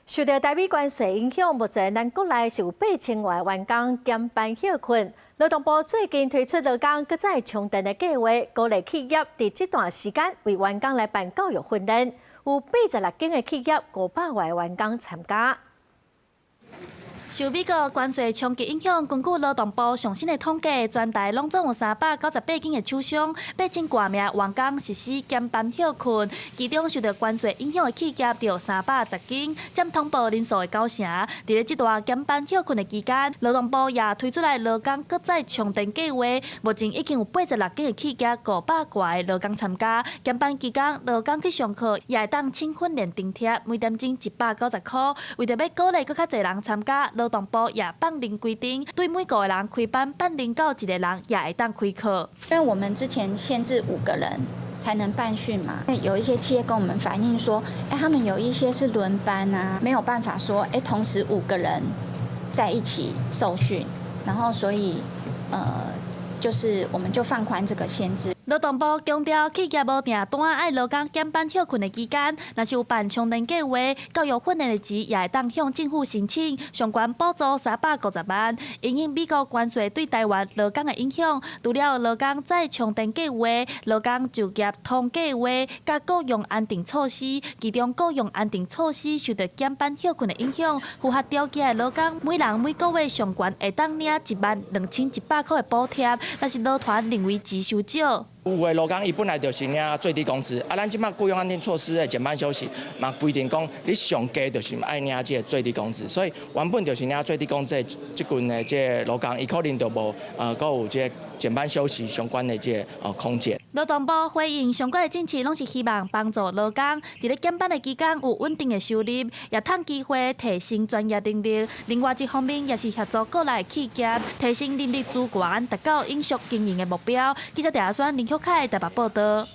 受到台美关系影响，目前咱国内是有8000外员工减班休困。劳动部最近推出劳工搁再充电的计划，鼓励企业在这段时间为员工来办教育训练，有86间的企业500外员工参加。 受美国关税冲击影响，根据劳动部上新的统计，全台拢总有398间的厂商，8000多名员工实施减班休困，其中受到关税影响的企业就310间，占通报人数的9成。在咧这段减班休困的期间，劳动部也推出来劳工搁再充电计划，目前已经有86间的企业500多的劳工参加。减班期间，劳工去上课也会当请训练津贴，每点钟190块。为着要鼓励更较侪人参加， 劳动部也放零规定，对每个人开班办0到1个人也会当开课。因为我们之前限制5个人才能办训嘛，有一些企业跟我们反映说，他们有一些是轮班啊，没有办法说，同时5个人在一起受训，然后所以就是我们就放宽这个限制。 劳动部强调，企业无订单爱劳工减班休困的期间，若是有办充电计划，教育训练的钱也会当向政府申请，上悬补助350万。因应美国关税对台湾劳工的影响，除了劳工再充电计划、劳工就业通计划、甲雇佣安定措施，其中雇佣安定措施受到减班休困的影响，符合条件的劳工，每人每个月上悬会当领12100块的补贴，但是劳团认为钱伤少。 有的劳工伊本来就是领最低工资，咱即马雇佣安定措施的减班休息，嘛规定讲你上加就是爱领这最低工资，所以原本就是领最低工资的这群的这劳工，伊可能就无搁有这减班休息相关的这空间。劳动部回应相关的政策，拢是希望帮助劳工伫咧减班的期间有稳定的收入，也趁机会提升专业能力。另外一方面，也是协助国内企业提升人力资源，达到永续经营的目标。记者陈亚轩、林巧凯台北报道。